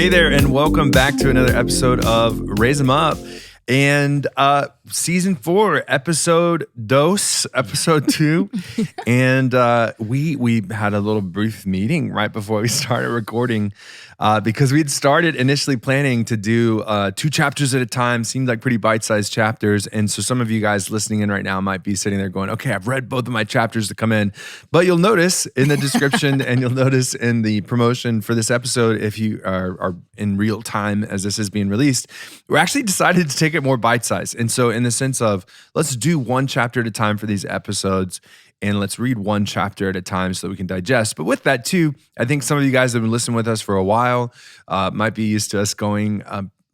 Hey there, and welcome back to another episode of Raise 'Em Up. And season 4, episode 2. And we had a little brief meeting right before we started recording because we'd started initially planning to do 2 chapters at a time. Seemed like pretty bite-sized chapters. And so some of you guys listening in right now might be sitting there going, okay, I've read both of my chapters to come in. But you'll notice in the description and you'll notice in the promotion for this episode, if you are in real time as this is being released, we're actually decided to take it more bite-sized. And so in the sense of, let's do 1 chapter at a time for these episodes, and let's read 1 chapter at a time so that we can digest. But with that too, I think some of you guys have been listening with us for a while, might be used to us going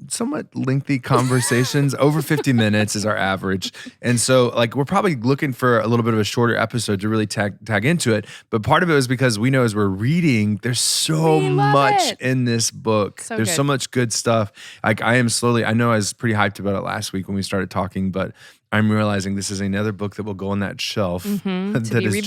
somewhat lengthy conversations. Over 50 minutes is our average. And so like we're probably looking for a little bit of a shorter episode to really tag into it. But part of it was because we know as we're reading, there's so much in this book. There's so much good stuff. Like I know I was pretty hyped about it last week when we started talking, but I'm realizing this is another book that will go on that shelf that is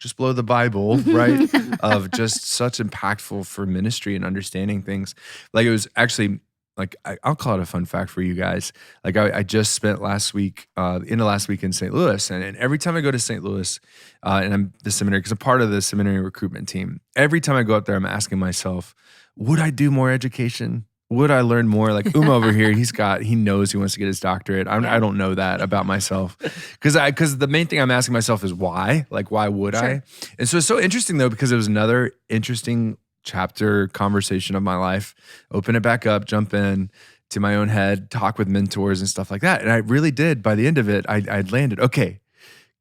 just below the Bible, right? Of just such impactful for ministry and understanding things. Like it was actually, like I'll call it a fun fact for you guys. Like I just spent last week in St. Louis, and every time I go to St. Louis, and I'm the seminary because I'm part of the seminary recruitment team. Every time I go up there, I'm asking myself, would I do more education? Would I learn more? Like over here, he knows he wants to get his doctorate. I don't know that about myself, because the main thing I'm asking myself is why. Like why would I? And so it's so interesting though, because it was another interesting chapter conversation of my life. Open it back up, jump in to my own head, talk with mentors and stuff like that. And I really did. By the end of it, I'd landed. Okay,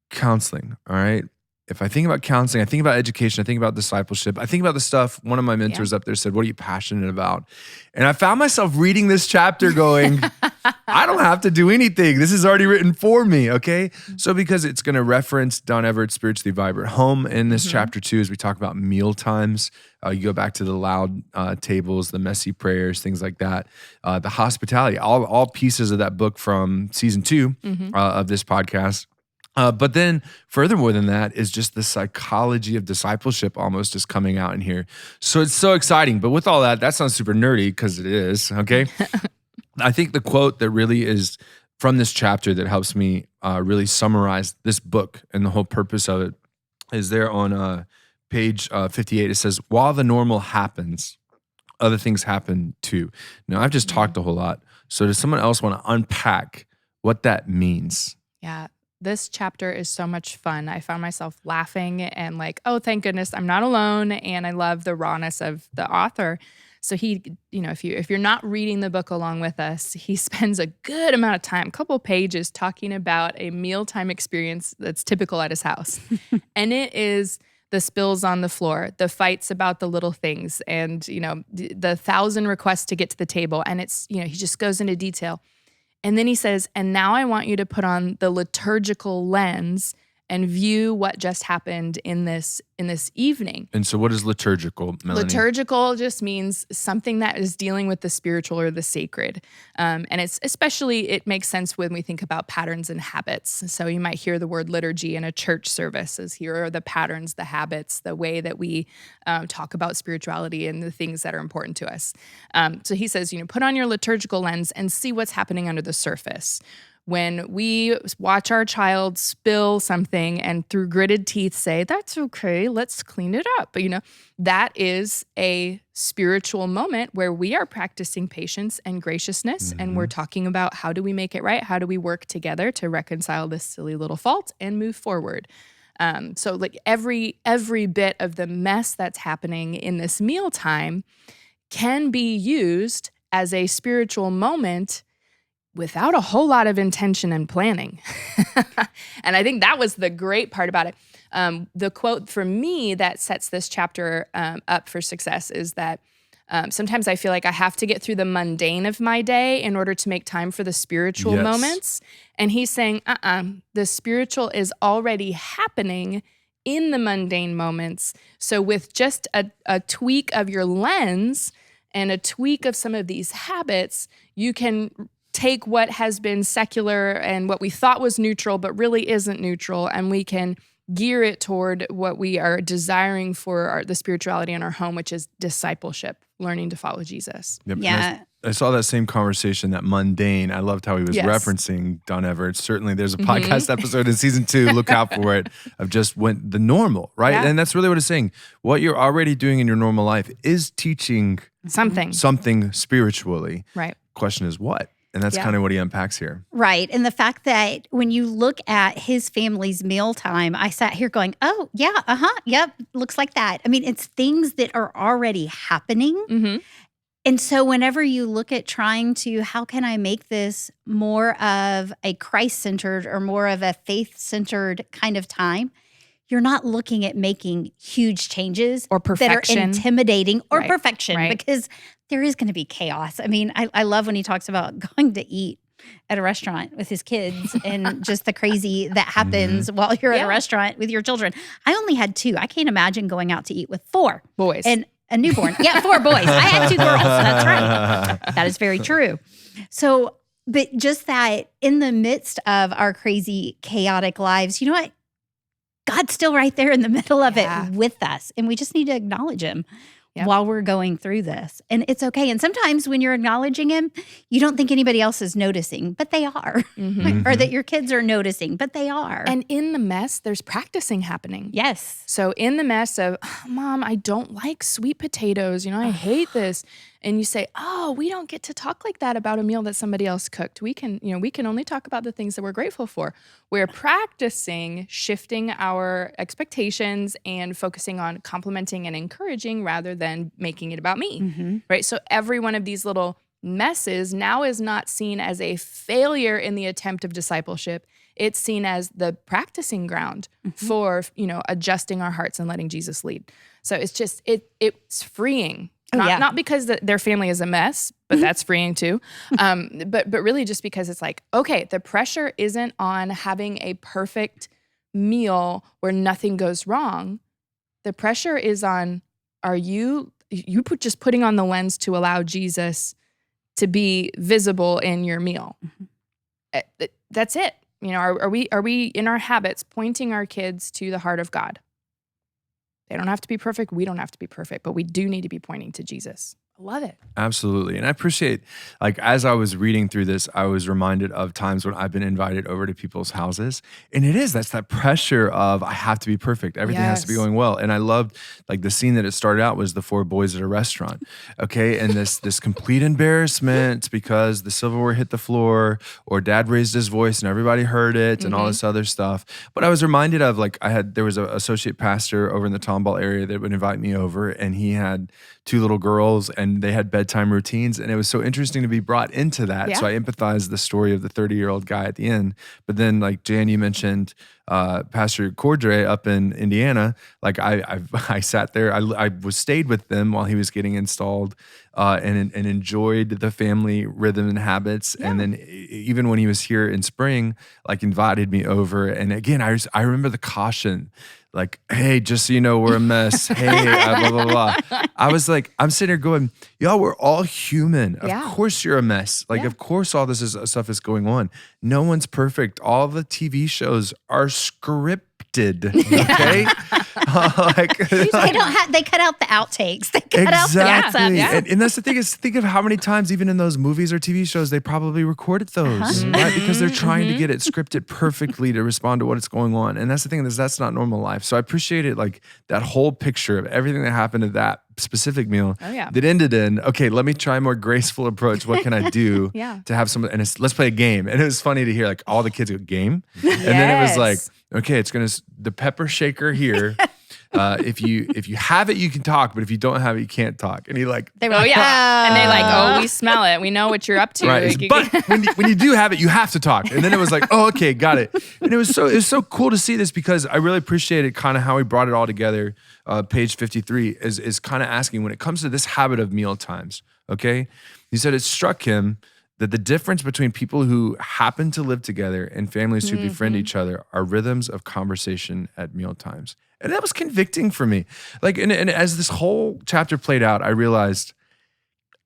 counseling. All right. If I think about counseling, I think about education, I think about discipleship, I think about the stuff. One of my mentors up there said, what are you passionate about? And I found myself reading this chapter going, I don't have to do anything. This is already written for me, okay? So because it's going to reference Don Everett's Spiritually Vibrant Home in this chapter 2 as we talk about Mealtimes. You go back to the loud tables, the messy prayers, things like that. The hospitality, all pieces of that book from season 2 of this podcast. But then furthermore than that is just the psychology of discipleship almost is coming out in here. So it's so exciting. But with all that sounds super nerdy because it is, okay? I think the quote that really is from this chapter that helps me really summarize this book and the whole purpose of it is there on page 58. It says, while the normal happens, other things happen too. Now, I've just talked a whole lot. So does someone else want to unpack what that means? Yeah. This chapter is so much fun. I found myself laughing and like, oh, thank goodness I'm not alone. And I love the rawness of the author. So he, if you're not reading the book along with us, he spends a good amount of time, a couple pages talking about a mealtime experience that's typical at his house. And it is the spills on the floor, the fights about the little things, and, the 1,000 requests to get to the table. And it's, he just goes into detail. And then he says, and now I want you to put on the liturgical lens and view what just happened in this evening. And so what is liturgical, Melanie? Liturgical just means something that is dealing with the spiritual or the sacred. And it makes sense when we think about patterns and habits. So you might hear the word liturgy in a church service as here are the patterns, the habits, the way that we talk about spirituality and the things that are important to us. So he says, put on your liturgical lens and see what's happening under the surface. When we watch our child spill something and through gritted teeth say, that's okay, let's clean it up. But, that is a spiritual moment where we are practicing patience and graciousness. And we're talking about how do we make it right? How do we work together to reconcile this silly little fault and move forward? So like every bit of the mess that's happening in this mealtime can be used as a spiritual moment without a whole lot of intention and planning. And I think that was the great part about it. The quote for me that sets this chapter up for success is that sometimes I feel like I have to get through the mundane of my day in order to make time for the spiritual moments. And he's saying, the spiritual is already happening in the mundane moments. So with just a tweak of your lens and a tweak of some of these habits, you can take what has been secular and what we thought was neutral but really isn't neutral, and we can gear it toward what we are desiring for the spirituality in our home, which is discipleship, learning to follow Jesus. Yep. Yeah. I saw that same conversation, that mundane. I loved how he was referencing Don Everett. Certainly there's a podcast episode in season 2, look out for it, of just the normal, right? Yeah. And that's really what it's saying. What you're already doing in your normal life is teaching something spiritually. Right. Question is what? And that's kind of what he unpacks here. Right. And the fact that when you look at his family's mealtime, I sat here going, oh, yeah, yep, looks like that. I mean, it's things that are already happening. Mm-hmm. And so whenever you look at trying to, how can I make this more of a Christ-centered or more of a faith-centered kind of time, you're not looking at making huge changes or perfection that are intimidating or right. perfection right. because there is going to be chaos. I mean, I love when he talks about going to eat at a restaurant with his kids and just the crazy that happens while you're at a restaurant with your children. I only had 2. I can't imagine going out to eat with 4 boys and a newborn. Yeah, 4 boys. I had 2 girls. That's right. That is very true. So, but just that in the midst of our crazy, chaotic lives, you know what? God's still right there in the middle of it with us. And we just need to acknowledge him while we're going through this. And it's okay. And sometimes when you're acknowledging him, you don't think anybody else is noticing, but they are. Or that your kids are noticing, but they are. And in the mess, there's practicing happening. Yes. So in the mess of, Mom, I don't like sweet potatoes. You know, I hate this. And you say, oh, we don't get to talk like that about a meal that somebody else cooked. We can only talk about the things that we're grateful for. We're practicing shifting our expectations and focusing on complimenting and encouraging rather than making it about me, right? So every one of these little messes now is not seen as a failure in the attempt of discipleship. It's seen as the practicing ground for, adjusting our hearts and letting Jesus lead. So it's just, it's freeing. Not because their family is a mess, but that's freeing too. But really just because it's like, okay, the pressure isn't on having a perfect meal where nothing goes wrong. The pressure is on, are you just putting on the lens to allow Jesus to be visible in your meal? That's it. Are we in our habits pointing our kids to the heart of God? They don't have to be perfect. We don't have to be perfect, but we do need to be pointing to Jesus. I love it. Absolutely. And I appreciate, as I was reading through this, I was reminded of times when I've been invited over to people's houses. And that's that pressure of, I have to be perfect. Everything has to be going well. And I loved, the scene that it started out was the 4 boys at a restaurant. Okay. And this complete embarrassment because the silverware hit the floor or dad raised his voice and everybody heard it and all this other stuff. But I was reminded of, there was an associate pastor over in the Tomball area that would invite me over, and he had 2 little girls and they had bedtime routines, and it was so interesting to be brought into that. So I empathized the story of the 30-year-old guy at the end. But then, Jan, you mentioned Pastor Cordray up in Indiana. I sat there. I stayed with them while he was getting installed, and enjoyed the family rhythm and habits. And then even when he was here in spring, invited me over. And again, I remember the caution. Hey, just so you know, we're a mess. Hey, blah, blah, blah. I was I'm sitting here going, y'all, we're all human. Of course you're a mess. Of course all this stuff is going on. No one's perfect. All the TV shows are scripted, okay? They cut out the outtakes. They cut out the WhatsApp. And that's the thing is, think of how many times, even in those movies or TV shows, they probably recorded those, right? Because they're trying to get it scripted perfectly to respond to what's going on. And that's the thing is, that's not normal life. So I appreciated that whole picture of everything that happened to that specific meal that ended in, okay, let me try a more graceful approach. What can I do to have some, and let's play a game. And it was funny to hear all the kids go, game? And then it was okay, it's the pepper shaker here. If you have it, you can talk, but if you don't have it, you can't talk. And he they were and they we smell it. We know what you're up to. Right. But when you do have it, you have to talk. And then it was okay, got it. And it was so cool to see this because I really appreciated kind of how he brought it all together. Page 53 is kind of asking, when it comes to this habit of meal times, okay? He said it struck him that the difference between people who happen to live together and families who befriend each other are rhythms of conversation at meal times. And that was convicting for me. And as this whole chapter played out, I realized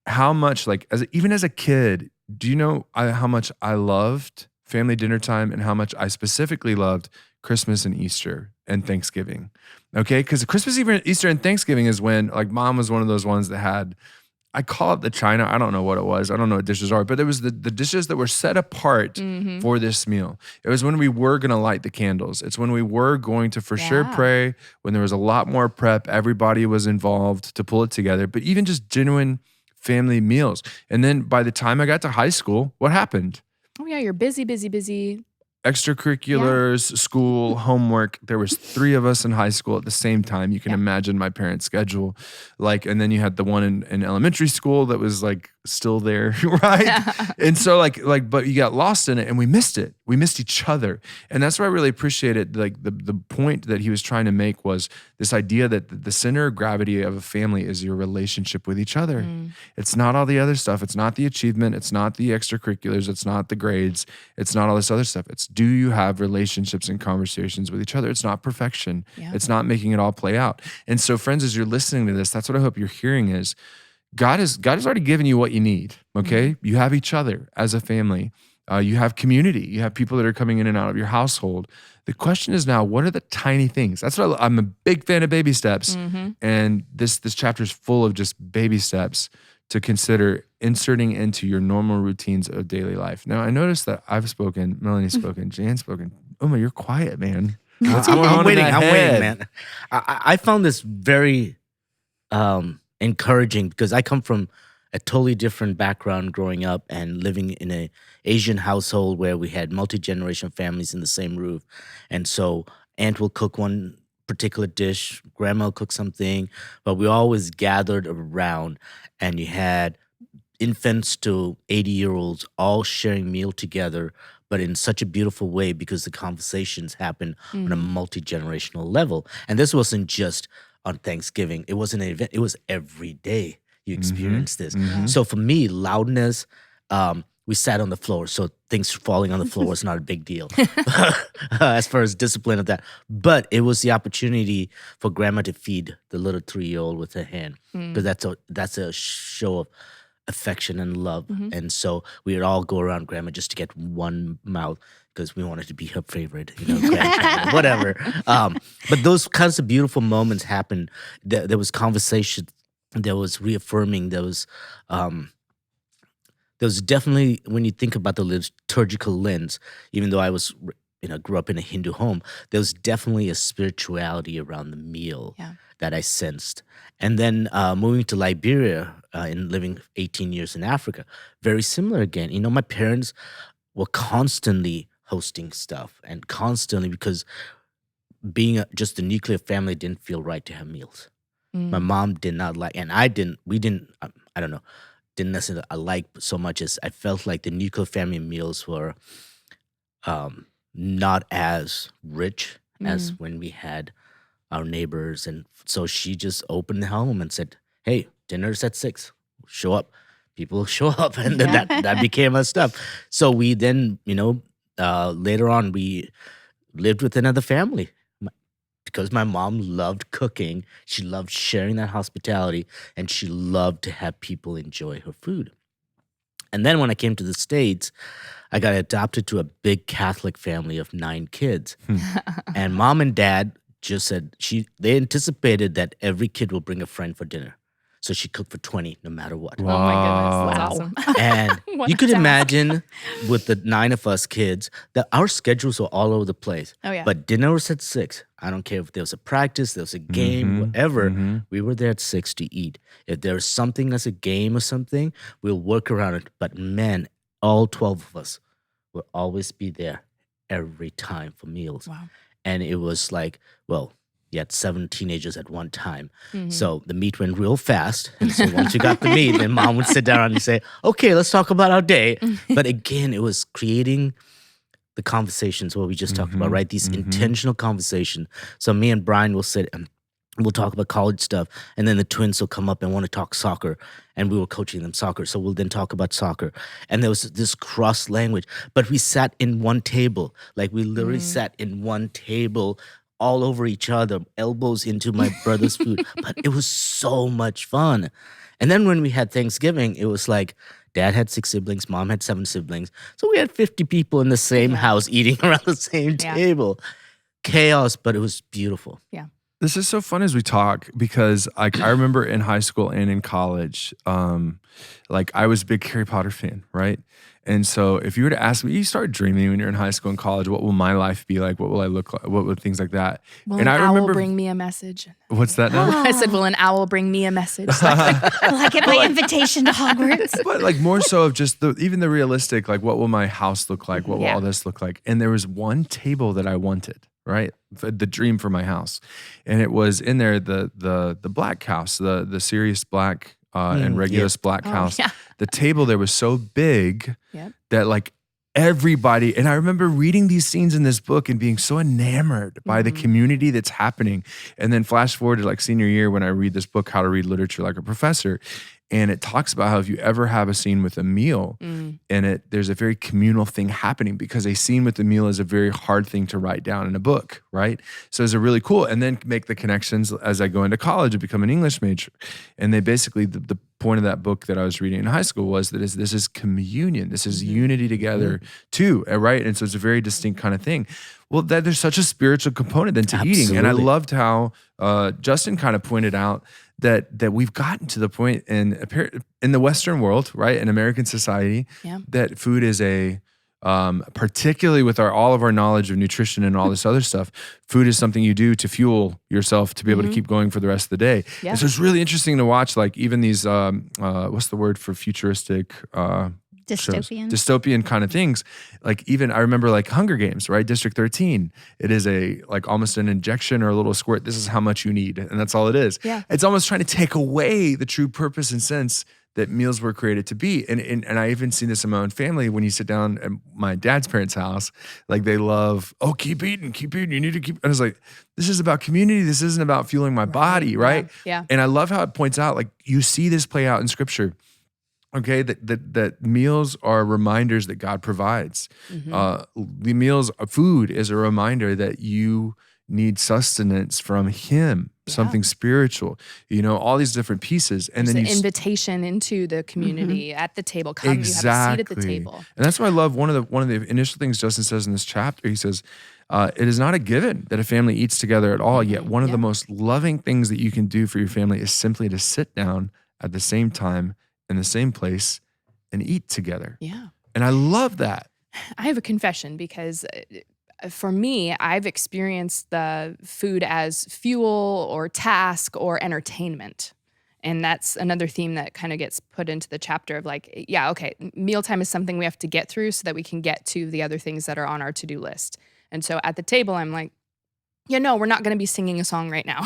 how much, even as a kid, do you know how much I loved family dinner time and how much I specifically loved Christmas and Easter and Thanksgiving. Okay, because Christmas, Easter, and Thanksgiving is when, like, Mom was one of those ones that had, I call it the china. I don't know what it was. I don't know what dishes are, but it was the dishes that were set apart for this meal. It was when we were going to light the candles. It's when we were going to for sure pray, when there was a lot more prep. Everybody was involved to pull it together, but even just genuine family meals. And then by the time I got to high school, what happened? Oh yeah, you're busy. Extracurriculars, school, homework. There was 3 of us in high school at the same time. You can imagine my parents' schedule. Like, and then you had the one in elementary school that was like still there, right? And so like, but you got lost in it and we missed it. We missed each other. And that's why I really appreciated, like, the point that he was trying to make was this idea that the center of gravity of a family is your relationship with each other. It's not all the other stuff. It's not the achievement. It's not the extracurriculars. It's not the grades. It's not all this other stuff. It's, do you have relationships and conversations with each other? It's not perfection. It's not making it all play out. And so, friends, as you're listening to this, that's what I hope you're hearing is God has already given you what you need, okay? You have each other as a family. You have community. You have people that are coming in and out of your household. The question is now, what are the tiny things? That's what I'm a big fan of baby steps. And this chapter is full of just baby steps to consider inserting into your normal routines of daily life. Now, I noticed that I've spoken, Melanie's spoken, Jan's spoken. Uma, you're quiet, man. I'm waiting, man. I found this very encouraging because I come from a totally different background growing up and living in an Asian household where we had multi-generational families in the same roof. And so aunt will cook one particular dish, grandma will cook something, but we always gathered around and you had infants to 80-year-olds all sharing meal together, but in such a beautiful way because the conversations happen on a multi-generational level. And this wasn't just on Thanksgiving. It wasn't an event. It was every day you experienced this. So for me, loudness, we sat on the floor, so things falling on the floor was not a big deal as far as discipline of that. But it was the opportunity for grandma to feed the little 3-year-old with her hand because that's a show of affection and love. And so we would all go around grandma just to get one mouth because we wanted to be her favorite, grandchild, whatever. But those kinds of beautiful moments happened. There was conversation. There was reaffirming. There was definitely, when you think about the liturgical lens, even though I was, grew up in a Hindu home, there was definitely a spirituality around the meal that I sensed. And then moving to Liberia and living 18 years in Africa, very similar again. My parents were constantly hosting stuff and constantly, because being just a nuclear family didn't feel right to have meals. My mom did not like, and we didn't necessarily like so much as I felt like the nuclear family meals were not as rich as when we had our neighbors. And so she just opened the home and said, hey, dinner's at 6, show up. People show up, and then that became our stuff. So we then, later on, we lived with another family. Because my mom loved cooking, she loved sharing that hospitality, and she loved to have people enjoy her food. And then when I came to the States, I got adopted to a big Catholic family of 9 kids. And mom and dad just said they anticipated that every kid will bring a friend for dinner. So she cooked for 20 no matter what. Oh my goodness, that's awesome. And you could imagine with the 9 of us kids that our schedules were all over the place. Oh, yeah. But dinner was at 6. I don't care if there was a practice, there was a game, whatever. We were there at 6 to eat. If there was something as a game or something, we'll work around it. But man, all 12 of us will always be there every time for meals. Wow. And it was like, you had 7 teenagers at one time. So the meat went real fast. And so once you got the meat, then mom would sit down and say, okay, let's talk about our day. But again, it was creating the conversations what we just talked about, right? These intentional conversations. So me and Brian will sit and we'll talk about college stuff. And then the twins will come up and want to talk soccer. And we were coaching them soccer. So we'll then talk about soccer. And there was this cross language. But we sat in one table. Like we literally sat in one table all over each other, elbows into my brother's food. But it was so much fun. And then when we had Thanksgiving, it was like dad had 6 siblings, mom had 7 siblings. So we had 50 people in the same house eating around the same table. chaos, but it was beautiful. This is so fun as we talk because I remember in high school and in college, like I was a big Harry Potter fan, right? And so if you were to ask me, you start dreaming when you're in high school and college, what will my life be like? What will I look like? What would things like that? Will and an I owl remember bring me a message? What's that now? I said, will an owl bring me a message? Like at my invitation to Hogwarts. But like more so of just even the realistic, like what will my house look like? What will all this look like? And there was one table that I wanted, right? The dream for my house. And it was in there, the black house, the Sirius Black and Regulus Black house. Yeah. The table there was so big Yep. that like everybody, and I remember reading these scenes in this book and being so enamored by the community that's happening. And then flash forward to like senior year when I read this book, How to Read Literature Like a Professor. And it talks about how if you ever have a scene with a meal in it, there's a very communal thing happening because a scene with the meal is a very hard thing to write down in a book, right? So it's a really cool, and then make the connections as I go into college and become an English major. And they basically, the point of that book that I was reading in high school was that this is communion. This is unity together too, right? And so it's a very distinct kind of thing. Well, that there's such a spiritual component then to eating. And I loved how Justin kind of pointed out that we've gotten to the point in the Western world, right, in American society, that food is particularly with all of our knowledge of nutrition and all this other stuff, food is something you do to fuel yourself to be able to keep going for the rest of the day. Yeah. And so it's really interesting to watch, like even these, what's the word for futuristic Dystopian. dystopian kind of things. Like even I remember like Hunger Games, right? District 13. It is like almost an injection or a little squirt. This is how much you need, and that's all it is. Yeah. It's almost trying to take away the true purpose and sense that meals were created to be. And I even seen this in my own family when you sit down at my dad's parents' house, like they love, keep eating, you need to keep. And I was like, this is about community. This isn't about fueling my body, right? Yeah. And I love how it points out, like you see this play out in scripture. Okay, that meals are reminders that God provides. The food is a reminder that you need sustenance from Him, something spiritual. All these different pieces, and There's then an invitation into the community at the table. Come, exactly. you have a seat at the table. And that's why I love one of the initial things Justin says in this chapter. He says, it is not a given that a family eats together at all. Yet one of the most loving things that you can do for your family is simply to sit down at the same time in the same place and eat together. Yeah. And I love that. I have a confession because for me, I've experienced the food as fuel or task or entertainment. And that's another theme that kind of gets put into the chapter of like, mealtime is something we have to get through so that we can get to the other things that are on our to-do list. And so at the table, I'm like, we're not going to be singing a song right now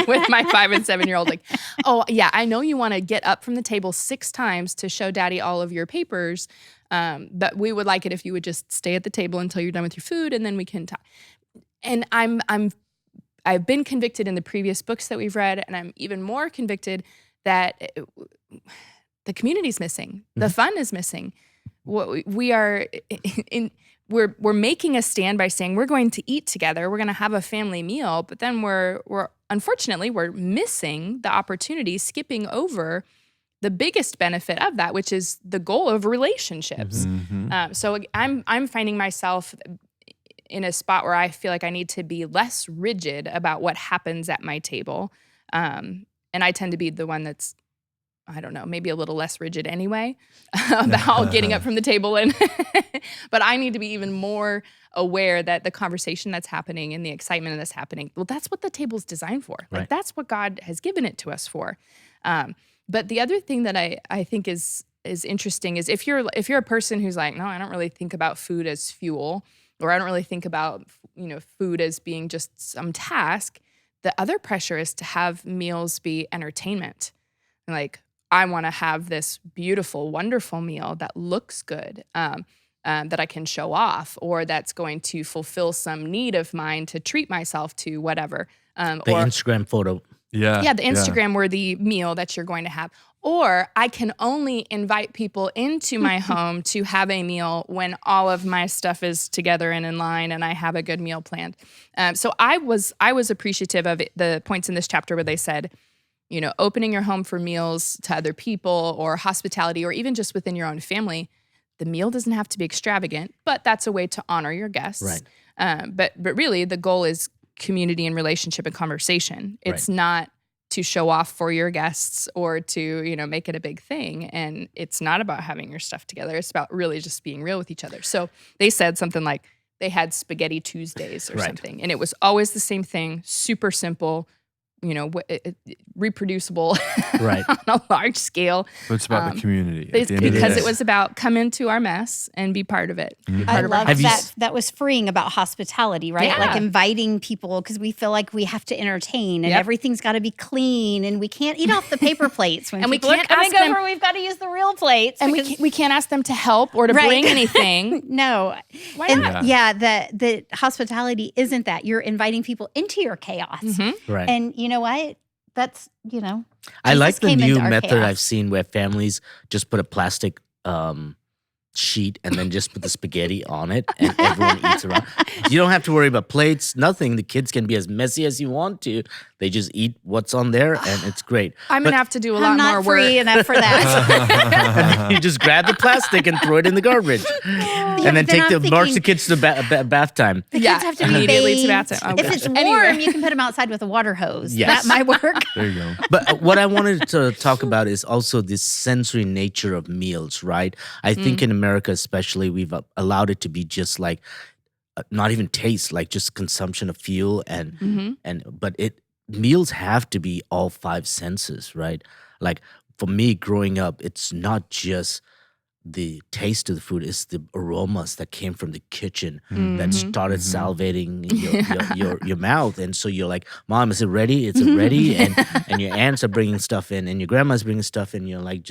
with my 5 and 7-year-old. Like, I know you want to get up from the table 6 times to show daddy all of your papers, but we would like it if you would just stay at the table until you're done with your food, and then we can talk. And I've been convicted in the previous books that we've read, and I'm even more convicted that the community's missing, the fun is missing. We are We're making a stand by saying we're going to eat together, we're going to have a family meal, but then we're unfortunately missing the opportunity, skipping over the biggest benefit of that, which is the goal of relationships. So I'm finding myself in a spot where I feel like I need to be less rigid about what happens at my table, and I tend to be the one that's, I don't know, maybe a little less rigid anyway about getting up from the table. But I need to be even more aware that the conversation that's happening and the excitement that's happening, well, that's what the table's designed for. Like that's what God has given it to us for. But the other thing that I think is interesting is if you're a person who's like, no, I don't really think about food as fuel, or I don't really think about, food as being just some task, the other pressure is to have meals be entertainment. Like, I want to have this beautiful, wonderful meal that looks good, that I can show off, or that's going to fulfill some need of mine to treat myself to whatever. The Instagram photo. Yeah, the Instagram-worthy meal that you're going to have. Or I can only invite people into my home to have a meal when all of my stuff is together and in line and I have a good meal planned. So I was appreciative of the points in this chapter where they said, opening your home for meals to other people or hospitality, or even just within your own family. The meal doesn't have to be extravagant, but that's a way to honor your guests. Right. But really, the goal is community and relationship and conversation. It's not to show off for your guests or to, make it a big thing. And it's not about having your stuff together. It's about really just being real with each other. So they said something like they had Spaghetti Tuesdays or something. And it was always the same thing, super simple, reproducible on a large scale. But it's about the community. It's because it was about come into our mess and be part of it. Be part I of our love house. that. That was freeing about hospitality, right? Yeah. Like inviting people because we feel like we have to entertain and everything's got to be clean and we can't eat off the paper plates when And we people can't are coming ask them- over. We've got to use the real plates. And because- we can't ask them to help or to bring anything. No. Why And not? the hospitality isn't that. You're inviting people into your chaos. Right. And you know what? That's, I like Jesus the came new into our method chaos. I've seen where families just put a plastic sheet and then just put the spaghetti on it and everyone eats around. You don't have to worry about plates, nothing. The kids can be as messy as you want to. They just eat what's on there and it's great. I'm going to have to do a lot I'm not more free work. enough for that. You just grab the plastic and throw it in the garbage. And then then I'm march the thinking- kids to bath time. The Yeah, kids have to be immediately to bathed. bath time. Oh, If gosh. it's warm, Anyway. you can put them outside with a water hose. Yes. That might work. There you go. But what I wanted to talk about is also this sensory nature of meals, right? I think in America especially, we've allowed it to be just like not even taste, like just consumption of fuel but meals have to be all five senses, right? Like for me growing up, it's not just the taste of the food, it's the aromas that came from the kitchen that started salivating your mouth. And so you're like, Mom, is it ready? Is it ready? And your aunts are bringing stuff in and your grandma's bringing stuff in. You're like,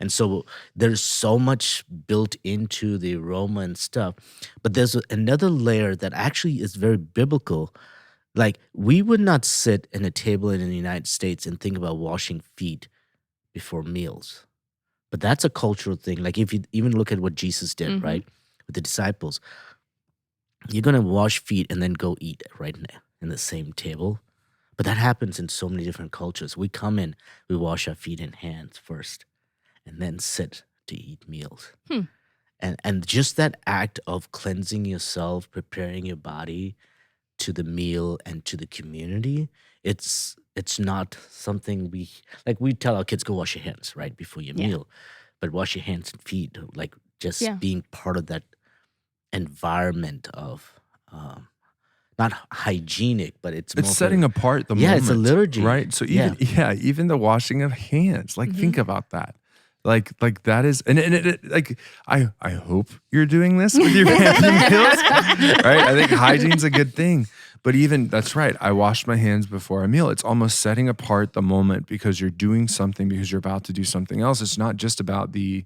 and so there's so much built into the aroma and stuff. But there's another layer that actually is very biblical. Like we would not sit at a table in the United States and think about washing feet before meals. But that's a cultural thing. Like if you even look at what Jesus did, right, with the disciples, you're going to wash feet and then go eat right in the same table. But that happens in so many different cultures. We come in, we wash our feet and hands first, and then sit to eat meals. And just that act of cleansing yourself, preparing your body to the meal and to the community, it's not something we tell our kids, go wash your hands right before your meal, but wash your hands and feet, like just being part of that environment of not hygienic, but it's more setting apart the moment. Yeah, it's a liturgy, right? So even the washing of hands, like think about that. Like that is, and like I hope you're doing this with your family meals, right? I think hygiene's a good thing, but even that's right. I washed my hands before a meal. It's almost setting apart the moment because you're doing something because you're about to do something else. It's not just about the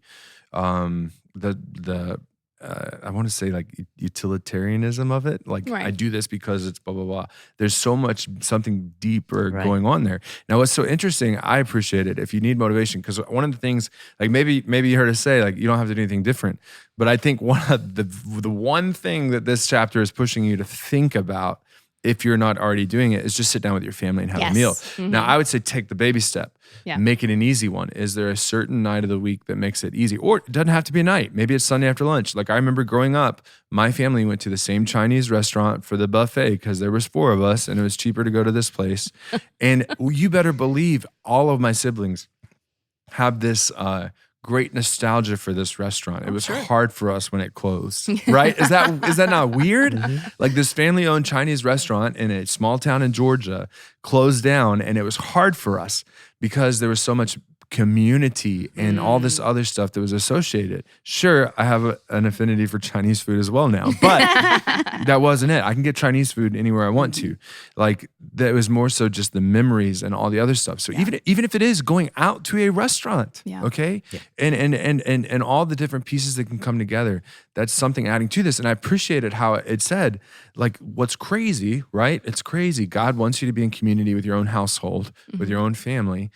I want to say like utilitarianism of it. Like I do this because it's blah, blah, blah. There's so much something deeper going on there. Now, what's so interesting, I appreciate it if you need motivation, because one of the things, like maybe you heard us say, like you don't have to do anything different. But I think one of the one thing that this chapter is pushing you to think about, if you're not already doing it, is just sit down with your family and have a meal. Now, I would say take the baby step. Make it an easy one. Is there a certain night of the week that makes it easy? Or it doesn't have to be a night. Maybe it's Sunday after lunch. Like I remember growing up, my family went to the same Chinese restaurant for the buffet because there was 4 of us and it was cheaper to go to this place. And you better believe all of my siblings have this great nostalgia for this restaurant. It was hard for us when it closed, right? Is that not weird? Like this family-owned Chinese restaurant in a small town in Georgia closed down, and it was hard for us because there was so much community and all this other stuff that was associated. Sure, I have an affinity for Chinese food as well now, but that wasn't it. I can get Chinese food anywhere I want to. Like that was more so just the memories and all the other stuff. So even if it is going out to a restaurant, okay, and all the different pieces that can come together, that's something adding to this. And I appreciated how it said, like, what's crazy, right? It's crazy. God wants you to be in community with your own household, with your own family.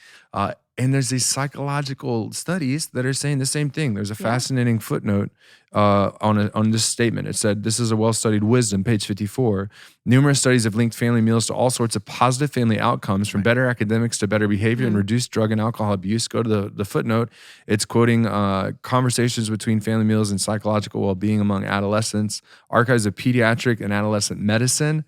And there's these psychological studies that are saying the same thing. There's a fascinating footnote on this statement. It said, "This is a well-studied wisdom," page 54. "Numerous studies have linked family meals to all sorts of positive family outcomes, from better academics to better behavior and reduced drug and alcohol abuse." Go to the footnote. It's quoting conversations between family meals and psychological well-being among adolescents, archives of pediatric and adolescent medicine,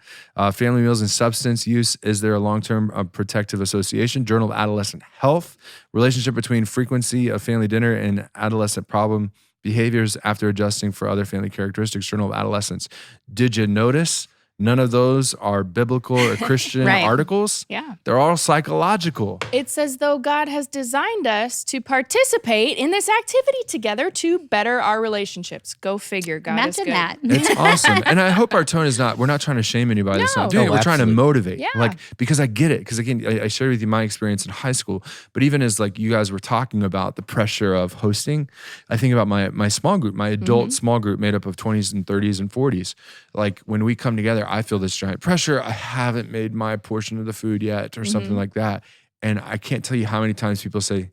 family meals and substance use. Is there a long-term protective association? Journal of Adolescent Health, relationship between frequency of family dinner and adolescent problem behaviors after adjusting for other family characteristics, Journal of Adolescence. Did you notice none of those are biblical or Christian Right. articles? Yeah. They're all psychological. It's as though God has designed us to participate in this activity together to better our relationships. Go figure. God is Imagine good. that. It's awesome. And I hope our tone is not, we're not trying to shame anybody that's not No. doing it. No, We're trying to absolutely. motivate. Yeah. Like, because I get it. Because again, I shared with you my experience in high school, but even as like you guys were talking about the pressure of hosting, I think about my small group, my adult small group made up of 20s and 30s and 40s. Like when we come together, I feel this giant pressure. I haven't made my portion of the food yet or something like that. And I can't tell you how many times people say,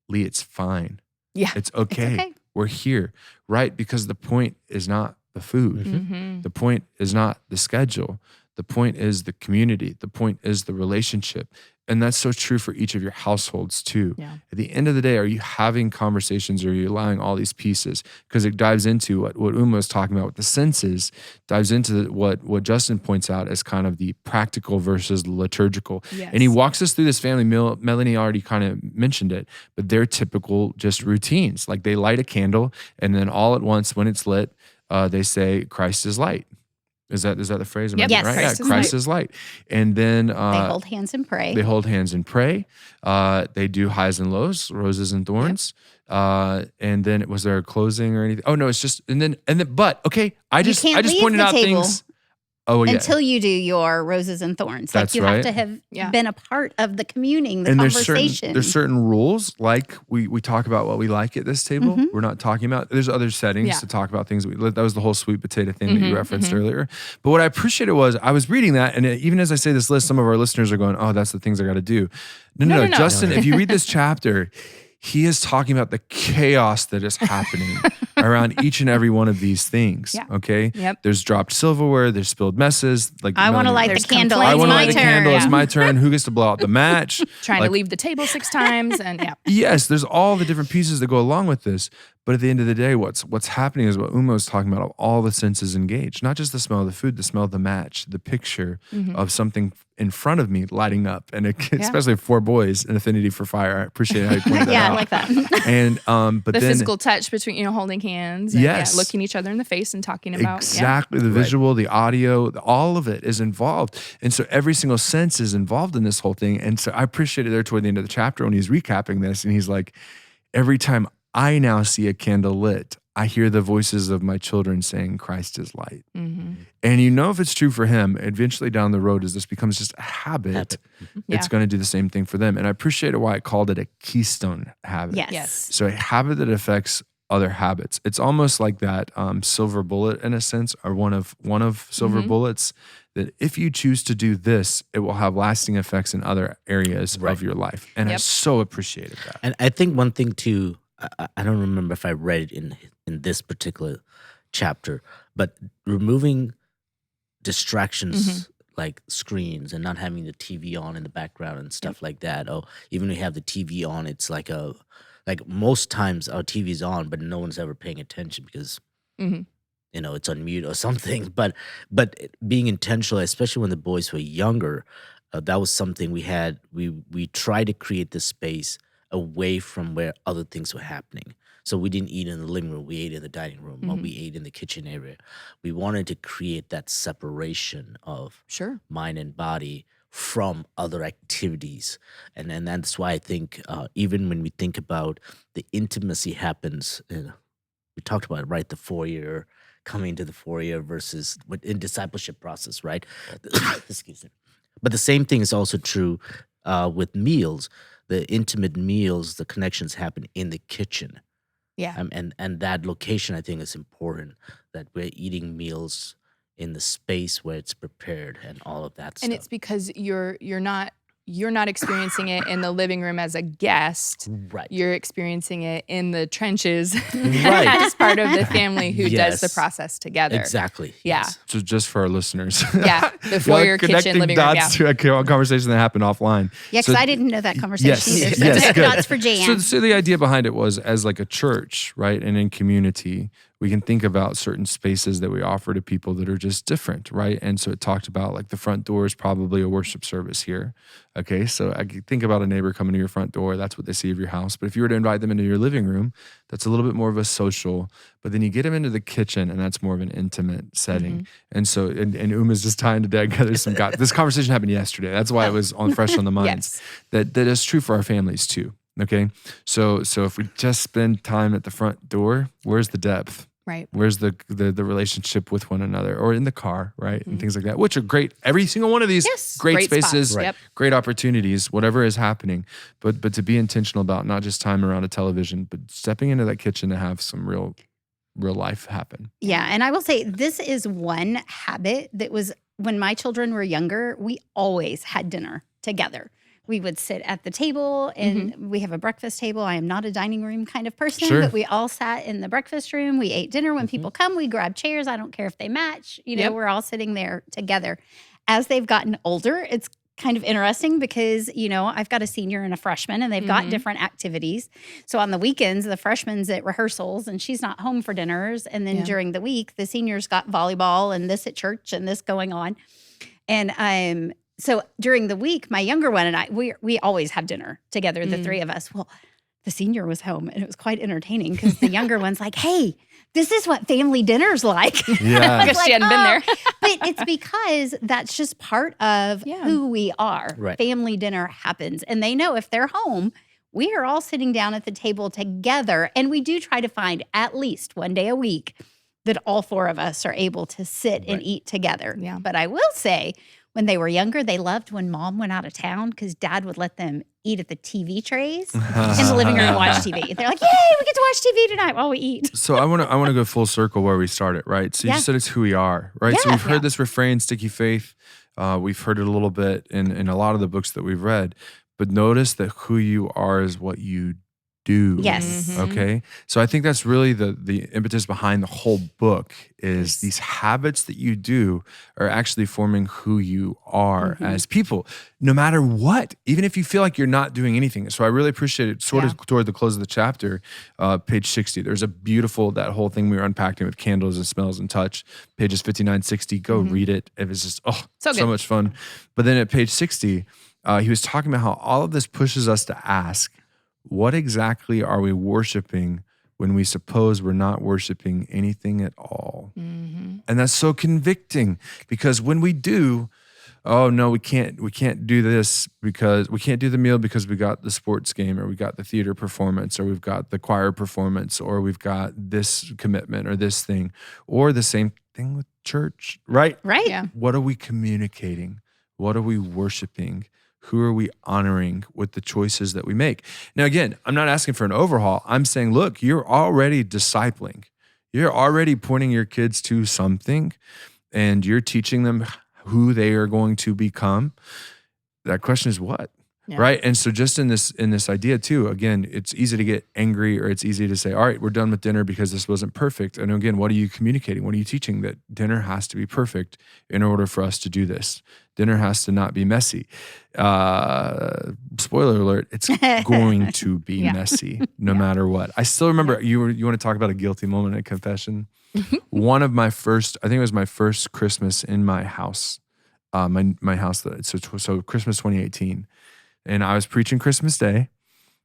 "Lee, it's fine. Yeah. It's okay. okay. We're here." Right? Because the point is not the food. Mhm. The point is not the schedule. The point is the community. The point is the relationship. And that's so true for each of your households too. Yeah. At the end of the day, are you having conversations, or are you allowing all these pieces? Because it dives into what Uma was talking about with the senses, dives into what Justin points out as kind of the practical versus the liturgical. Yes. And he walks us through this family meal. Melanie already kind of mentioned it, but they're typical just routines. Like they light a candle, and then all at once when it's lit, they say, "Christ is light." Is that the phrase? Am I Yep. getting Yes. right? Christ Yeah, is Christ light. is light. And then They hold hands and pray. they hold hands and pray. They do highs and lows, roses and thorns. And then was there a closing or anything? Oh no, it's just and then but okay. I just can't leave pointed the out table things. Oh yeah. until you do your roses and thorns. That's like you right. have to have Yeah. been a part of the communing, the And conversation. there's certain rules, like we talk about what we like at this table. Mhm. We're not talking about, there's other settings Yeah. to talk about things. That was the whole sweet potato thing that you Mhm, referenced earlier. But what I appreciated was I was reading that, and even as I say this list, some of our listeners are going, "Oh, that's the things I got to do." No. No. Justin, if you read this chapter, he is talking about the chaos that is happening around each and every one of these things. Yeah. Okay. Yep. There's dropped silverware. There's spilled messes. Like I want to Melanie- light There's the candle. I It's want to my light a turn. candle. It's Yeah. my turn. Who gets to blow out the match? Trying Like, to leave the table 6 times, and yeah. yes, there's all the different pieces that go along with this. But at the end of the day, what's happening is what Uma was talking about, all the senses engaged, not just the smell of the food, the smell of the match, the picture of something in front of me lighting up. And especially 4 boys, an affinity for fire. I appreciate how you pointed that Yeah, out. I like that. And but The then physical touch between, holding hands and Yes. looking each other in the face and talking about exactly the visual, the audio, all of it is involved. And so every single sense is involved in this whole thing. And so I appreciate it there toward the end of the chapter when he's recapping this, and he's like, every time I now see a candle lit, I hear the voices of my children saying, "Christ is light." Mm-hmm. And if it's true for him, eventually down the road, as this becomes just a habit, it's Yeah. going to do the same thing for them. And I appreciate why it called it a keystone habit. Yes. Yes. So a habit that affects other habits. It's almost like that silver bullet in a sense, or one of silver bullets, that if you choose to do this, it will have lasting effects in other areas of your life. And I Yep. so appreciated that. And I think one thing too, I don't remember if I read it in this particular chapter, but removing distractions like screens and not having the TV on in the background and stuff like that. Oh, even when you have the TV on, it's like most times our TV's on, but no one's ever paying attention because Mhm. it's on mute or something. But being intentional, especially when the boys were younger, that was something we had. We tried to create this space away from where other things were happening. So we didn't eat in the living room. We ate in the dining room, or we ate in the kitchen area. We wanted to create that separation of Sure. mind and body from other activities. And that's why I think even when we think about the intimacy happens, we talked about it, right? The foyer, coming to the foyer versus in discipleship process, right? Excuse me. But the same thing is also true with meals. The intimate meals, the connections happen in the kitchen. Yeah. And that location, I think, is important, that we're eating meals in the space where it's prepared and all of that stuff. And it's because you're not you're not experiencing it in the living room as a guest. Right. You're experiencing it in the trenches Right. as part of the family who does Yes. the process together. Exactly. Yeah. Yes. So just for our listeners. Yeah. The foyer, kitchen, living room. Yeah. dots to a conversation that happened offline. Yeah, because So- I didn't know that conversation Yes, either. So yes, good. that's for Jan. So the idea behind it was, as like a church, right, and in community, we can think about certain spaces that we offer to people that are just different, right? And so it talked about like the front door is probably a worship service here. Okay, so I could think about a neighbor coming to your front door. That's what they see of your house. But if you were to invite them into your living room, that's a little bit more of a social. But then you get them into the kitchen, and that's more of an intimate setting. And so, and Uma's just tying together some guys. This conversation happened yesterday. That's why it was fresh on the minds. Yes. That is true for our families too. Okay, so if we just spend time at the front door, where's the depth? Right. Where's the relationship with one another, or in the car, right? And things like that, which are great. Every single one of these, Yes. great Great spaces, spots. Right. Yep. great opportunities, whatever is happening. But to be intentional about not just time around a television, but stepping into that kitchen to have some real life happen. Yeah, and I will say this is one habit that was when my children were younger, we always had dinner together. We would sit at the table and we have a breakfast table. I am not a dining room kind of person, Sure. but we all sat in the breakfast room. We ate dinner. When people come, we grab chairs. I don't care if they match. You know, Yep. we're all sitting there together. As they've gotten older, it's kind of interesting because, you know, I've got a senior and a freshman and they've got different activities. So on the weekends, the freshman's at rehearsals and she's not home for dinners. And then Yeah. during the week, the senior's got volleyball and this at church and this going on. And so during the week, my younger one and I, we always have dinner together, the three of us. Well, the senior was home and it was quite entertaining because the younger one's like, hey, this is what family dinner's like. Yeah. Because she hadn't been there. But it's because that's just part of Yeah. who we are. Right. Family dinner happens. And they know if they're home, we are all sitting down at the table together. And we do try to find at least one day a week that all four of us are able to sit and eat together. Yeah. But I will say, when they were younger, they loved when mom went out of town because dad would let them eat at the TV trays in the living room and watch TV. They're like, yay, we get to watch TV tonight while we eat. So I want to go full circle where we started, right? So you Yeah. just said it's who we are, right? So Yeah. we've heard this refrain, sticky faith. We've heard it a little bit in a lot of the books that we've read. But notice that who you are is what you do. Yes. Okay. So I think that's really the impetus behind the whole book is these habits that you do are actually forming who you are as people, no matter what, even if you feel like you're not doing anything. So I really appreciate it sort of toward the close of the chapter, page 60. There's a beautiful, that whole thing we were unpacking with candles and smells and touch, pages 59, 60. Go read it. It was just, So so good. much fun. But then at page 60, he was talking about how all of this pushes us to ask, what exactly are we worshiping when we suppose we're not worshiping anything at all? And that's so convicting because when we do, oh no, we can't do this because we can't do the meal because we got the sports game or we got the theater performance or we've got the choir performance or we've got this commitment or this thing, or the same thing with church, right? Right. Yeah. What are we communicating? What are we worshiping? Who are we honoring with the choices that we make? Now, again, I'm not asking for an overhaul. I'm saying, look, you're already discipling. You're already pointing your kids to something and you're teaching them who they are going to become. That question is what? Yeah. Right? And so just in this idea too, again, it's easy to get angry or it's easy to say, all right, we're done with dinner because this wasn't perfect. And again, what are you communicating? What are you teaching? That dinner has to be perfect in order for us to do this. Dinner has to not be messy. Spoiler alert, it's going to be messy no matter what. I still remember, you want to talk about a guilty moment in confession? One of my first, I think it was my first Christmas in my house, my house, so Christmas 2018. And I was preaching Christmas Day.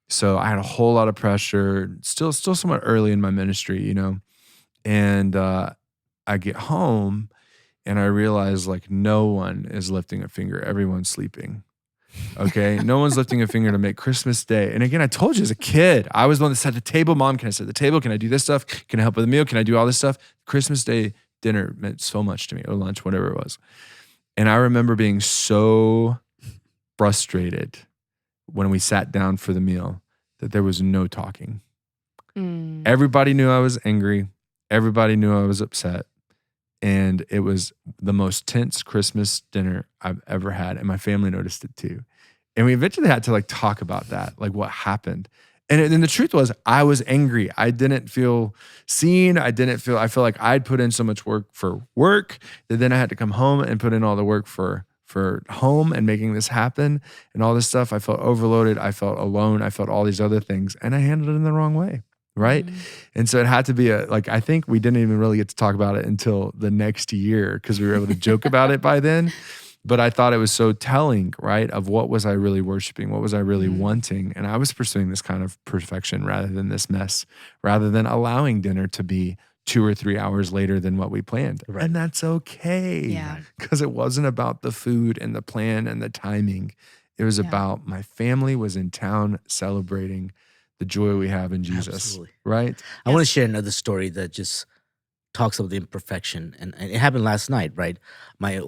So I had a whole lot of pressure, still somewhat early in my ministry, you know. And I get home and I realize like no one is lifting a finger. Everyone's sleeping. Okay. No one's lifting a finger to make Christmas Day. And again, I told you as a kid, I was the one that sat at the table. Mom, can I sit at the table? Can I do this stuff? Can I help with the meal? Can I do all this stuff? Christmas Day dinner meant so much to me, or lunch, whatever it was. And I remember being so frustrated when we sat down for the meal that there was no talking. Everybody knew I was angry. Everybody knew I was upset. And it was the most tense Christmas dinner I've ever had. And my family noticed it too. And we eventually had to like talk about that, like what happened. And the truth was, I was angry. I didn't feel seen. I felt like I'd put in so much work for work that then I had to come home and put in all the work for home and making this happen and all this stuff. I felt overloaded. I felt alone. I felt all these other things, and I handled it in the wrong way. Right. And so it had to be I think we didn't even really get to talk about it until the next year because we were able to joke about it by then. But I thought it was so telling, right, of what was I really worshiping? What was I really wanting? And I was pursuing this kind of perfection rather than this mess, rather than allowing dinner to be 2 or 3 hours later than what we planned. Right. And that's okay. Yeah. Because it wasn't about the food and the plan and the timing. It was about my family was in town celebrating the joy we have in Jesus. Absolutely. Right? I want to share another story that just talks about the imperfection. And it happened last night, right? My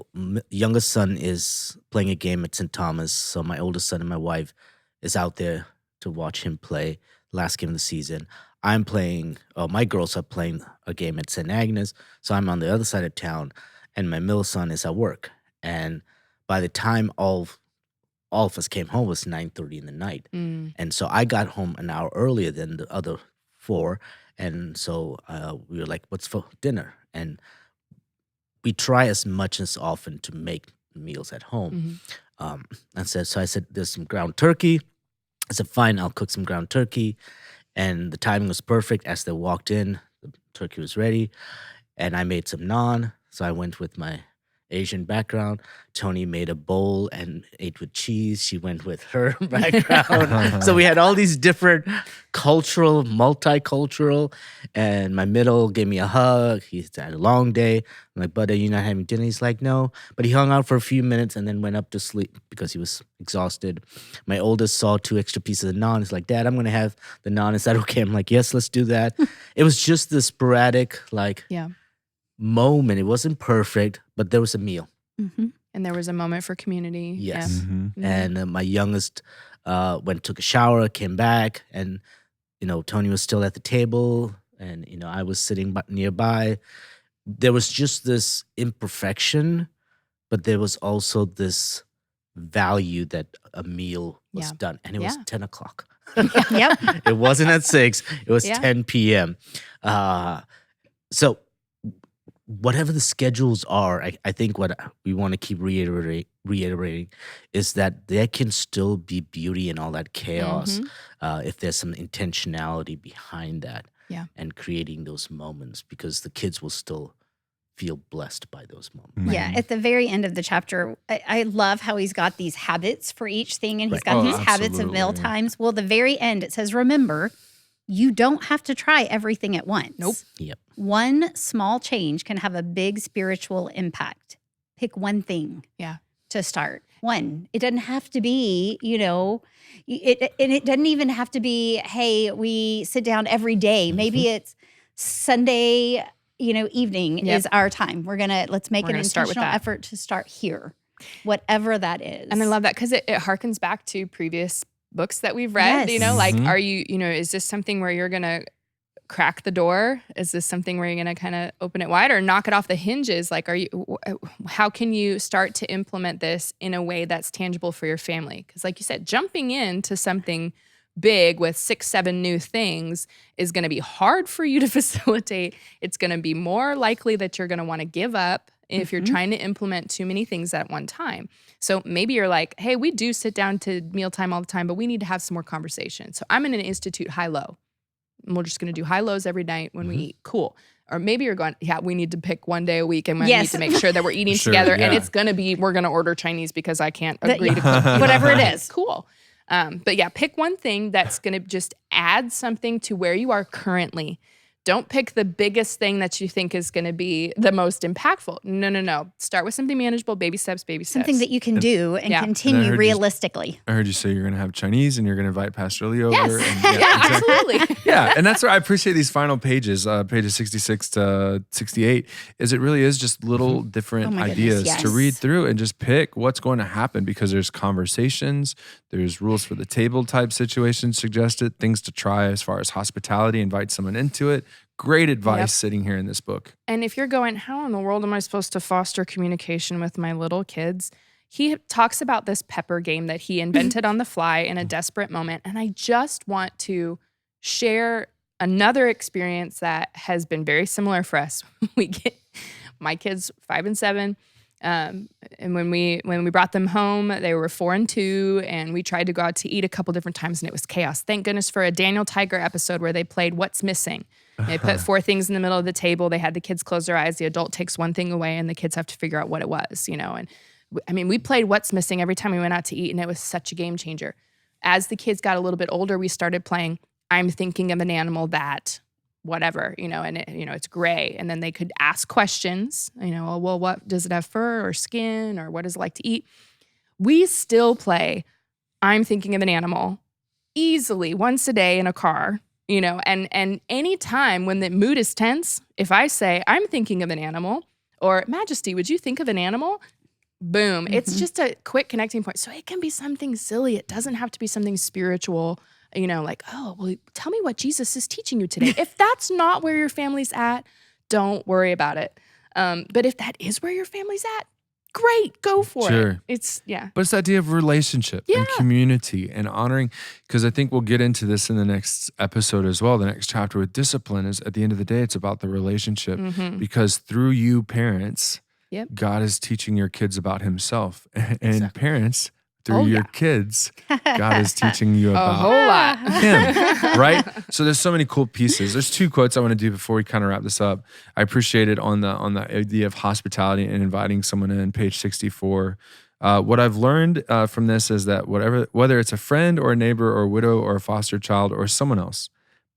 youngest son is playing a game at St. Thomas. So my oldest son and my wife is out there to watch him play last game of the season. My girls are playing a game at St. Agnes. So I'm on the other side of town and my middle son is at work. And by the time all of us came home, it was 9:30 in the night. And so I got home an hour earlier than the other 4. And so we were like, what's for dinner? And we try as much as often to make meals at home. I said, there's some ground turkey. I said, fine, I'll cook some ground turkey. And the timing was perfect. As they walked in, the turkey was ready. And I made some naan. So I went with my Asian background. Tony made a bowl and ate with cheese. She went with her background. So we had all these different multicultural. And my middle gave me a hug. He's had a long day. I'm like, buddy, you're not having dinner? He's like, no. But he hung out for a few minutes and then went up to sleep because he was exhausted. My oldest saw 2 extra pieces of naan. He's like, Dad, I'm going to have the naan. Is that okay? I'm like, yes, let's do that. It was just this sporadic, moment. It wasn't perfect, but there was a meal. And there was a moment for community. Yes. And my youngest took a shower, came back, and Tony was still at the table, and I was sitting nearby. There was just this imperfection, but there was also this value that a meal was done, and it was 10 o'clock. Yep. It wasn't at 6. It was 10 p.m. So whatever the schedules are, I think what we want to keep reiterating is that there can still be beauty in all that chaos if there's some intentionality behind that and creating those moments, because the kids will still feel blessed by those moments. Yeah, at the very end of the chapter, I love how he's got these habits for each thing, and he's got these habits of meal times. Well, the very end, it says, remember, you don't have to try everything at once. Nope. Yep. One small change can have a big spiritual impact. Pick one thing to start. One. It doesn't have to be, it doesn't even have to be, hey, we sit down every day. Maybe it's Sunday, evening is our time. Let's make an intentional effort to start here, whatever that is. And I love that because it harkens back to previous books that we've read. Are you, is this something where you're going to crack the door? Is this something where you're going to kind of open it wide or knock it off the hinges? Like, how can you start to implement this in a way that's tangible for your family? Because like you said, jumping into something big with 6, 7 new things is going to be hard for you to facilitate. It's going to be more likely that you're going to want to give up if you're trying to implement too many things at one time. So maybe you're like, hey, we do sit down to mealtime all the time, but we need to have some more conversation. So I'm going to institute high-low. And we're just going to do high-lows every night when we eat. Cool. Or maybe you're going, we need to pick one day a week and we need to make sure that we're eating together. And it's going to be, we're going to order Chinese because I can't agree to cook. Whatever it is. Cool. But pick one thing that's going to just add something to where you are currently. Don't pick the biggest thing that you think is going to be the most impactful. No. Start with something manageable, baby steps. Something that you can do and continue realistically. I heard you say you're going to have Chinese and you're going to invite Pastor Lee over. Yes. And, Absolutely. And that's why I appreciate these final pages, pages 66 to 68, is it really is just little different ideas to read through and just pick what's going to happen, because there's conversations, there's rules for the table type situations suggested, things to try as far as hospitality, invite someone into it. Great advice sitting here in this book. And if you're going, how in the world am I supposed to foster communication with my little kids? he talks about this pepper game that he invented on the fly in a desperate moment. And I just want to share another experience that has been very similar for us. We get my kids 5 and 7. And when we brought them home, they were 4 and 2, and we tried to go out to eat a couple different times, and it was chaos. Thank goodness for a Daniel Tiger episode where they played What's Missing. They put 4 things in the middle of the table. They had the kids close their eyes. The adult takes one thing away, and the kids have to figure out what it was, And I mean, we played What's Missing every time we went out to eat, and it was such a game changer. As the kids got a little bit older, we started playing I'm thinking of an animal that whatever, and it's gray. And then they could ask questions, well, what does it have, fur or skin, or what is it like to eat? We still play I'm thinking of an animal easily once a day in a car, and any time when the mood is tense, if I say I'm thinking of an animal, or Majesty, would you think of an animal? Boom. Mm-hmm. It's just a quick connecting point. So it can be something silly. It doesn't have to be something spiritual. Like, oh, well, tell me what Jesus is teaching you today. If that's not where your family's at, don't worry about it. But if that is where your family's at, great, go for it. It's, But it's the idea of relationship and community and honoring, because I think we'll get into this in the next episode as well, the next chapter with discipline is at the end of the day, it's about the relationship, because through you parents, God is teaching your kids about himself. And parents, through your kids, God is teaching you about a whole lot. him, right? So there's so many cool pieces. There's 2 quotes I want to do before we kind of wrap this up. I appreciate it on the idea of hospitality and inviting someone in, page 64. What I've learned from this is that whether it's a friend or a neighbor or a widow or a foster child or someone else,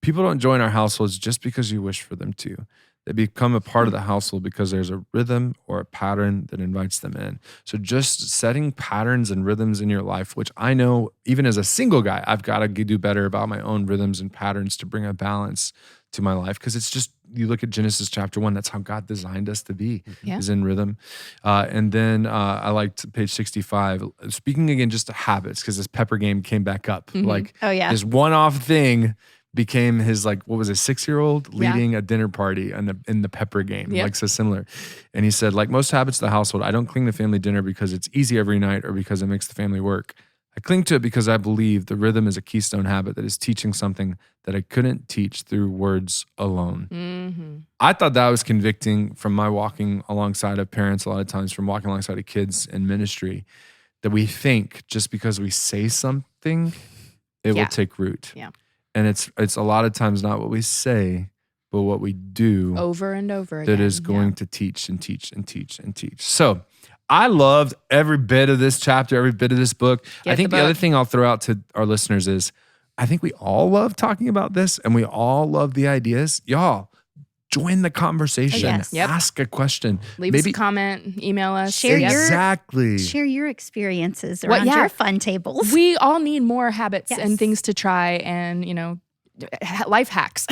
people don't join our households just because you wish for them to. They become a part of the household because there's a rhythm or a pattern that invites them in. So just setting patterns and rhythms in your life, which I know even as a single guy, I've got to do better about my own rhythms and patterns to bring a balance to my life. Because it's just, you look at Genesis chapter 1, that's how God designed us to be, is in rhythm. And then I liked page 65, speaking again just to habits, because this pepper game came back up. Like this one-off thing became his, like, what was it, 6-year-old leading a dinner party in the pepper game, like so similar. And he said, like most habits of the household, I don't cling to family dinner because it's easy every night or because it makes the family work. I cling to it because I believe the rhythm is a keystone habit that is teaching something that I couldn't teach through words alone. I thought that was convicting from my walking alongside of parents, a lot of times from walking alongside of kids in ministry, that we think just because we say something, it will take root. And it's a lot of times not what we say, but what we do over and over again. That is going to teach and teach and teach and teach. So I loved every bit of this chapter, every bit of this book. I think the other thing I'll throw out to our listeners is I think we all love talking about this and we all love the ideas. Y'all, join the conversation. Ask a question. Leave us a comment. Email us. Share Share your experiences around your fun tables. We all need more habits and things to try, and life hacks.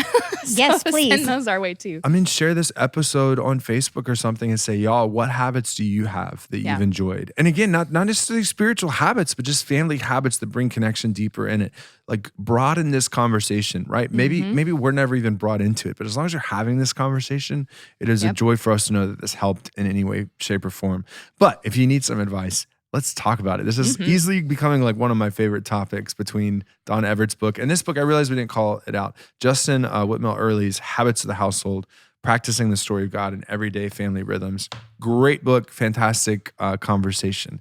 Yes, please. Send those our way too. I mean, share this episode on Facebook or something and say, y'all, what habits do you have that you've enjoyed? And again, not necessarily spiritual habits, but just family habits that bring connection deeper in it. Like broaden this conversation, right? Maybe we're never even brought into it, but as long as you're having this conversation, it is a joy for us to know that this helped in any way, shape, or form. But if you need some advice, let's talk about it. This is easily becoming like one of my favorite topics between Don Everett's book and this book. I realized we didn't call it out. Justin Whitmel Earley's Habits of the Household, Practicing the Story of God in Everyday Family Rhythms. Great book, fantastic conversation.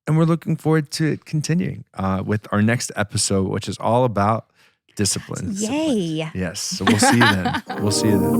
And we're looking forward to it continuing with our next episode, which is all about discipline. Yay. Yes. So we'll see you then. We'll see you then.